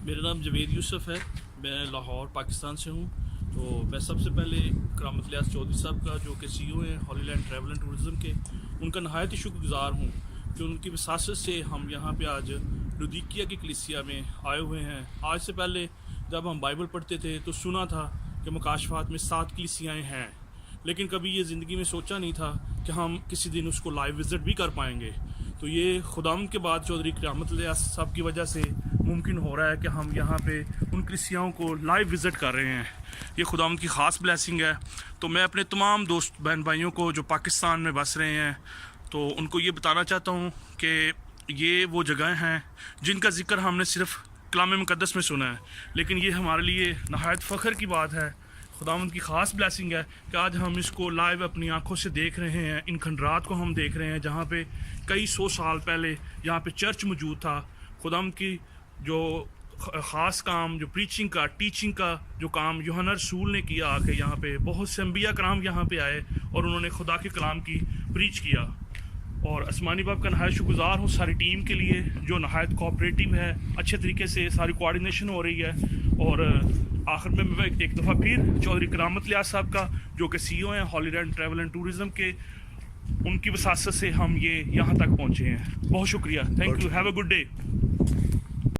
मेरा नाम जवेद यूसुफ है। मैं लाहौर पाकिस्तान से हूँ। तो मैं सबसे पहले करामत इलियास चौधरी साहब का, जो कि CEO हैं हॉली लैंड ट्रैवल एंड टूरिज़म के, उनका नहायत ही शुक्रगुज़ार हूँ कि उनकी वसासत से हम यहाँ पे आज लुदीकिया की कलीसिया में आए हुए हैं। आज से पहले जब हम बाइबल पढ़ते थे तो सुना था कि मुकाशफात में 7 कलीसियाएँ हैं, लेकिन कभी ये ज़िंदगी में सोचा नहीं था कि हम किसी दिन उसको लाइव विज़िट भी कर पाएंगे। तो ये खुदावंद के बाद चौधरी करामत इलियास साहब की वजह से मुमकिन हो रहा है कि हम यहाँ पे उन कलीसियाओं को लाइव विज़िट कर रहे हैं। ये खुदावंद की ख़ास ब्लेसिंग है। तो मैं अपने तमाम दोस्त बहन भाइयों को जो पाकिस्तान में बस रहे हैं, तो उनको ये बताना चाहता हूँ कि ये वो जगह हैं जिनका ज़िक्र हमने सिर्फ़ कलाम मुक़द्दस में सुना है, लेकिन ये हमारे लिए नहायत फ़ख्र की बात है। खुदावंद की ख़ास ब्लेसिंग है कि आज हम इसको लाइव अपनी आंखों से देख रहे हैं। इन खंडरात को हम देख रहे हैं जहाँ पे कई 100 साल पहले यहाँ पे चर्च मौजूद था। खुदावंद की जो ख़ास काम, जो प्रीचिंग का, टीचिंग का जो काम यूहन्ना रसूल ने किया आके यहाँ पे, बहुत से अंबिया कराम यहाँ पे आए और उन्होंने खुदा के कलाम की प्रीच किया। और आसमानी बाप का नहायत शुक्रगुज़ार हूँ सारी टीम के लिए जो नहायत कोऑपरेटिव है, अच्छे तरीके से सारी कोऑर्डिनेशन हो रही है। और आखिर में मैं एक दफ़ा फिर चौधरी करामत इलियास साहब का, जो कि CEO हैं हॉली लैंड ट्रैवल एंड टूरिज़म के, उनकी वसासत से हम ये यहाँ तक पहुँचे हैं। बहुत शुक्रिया। Thank you. Have a good day.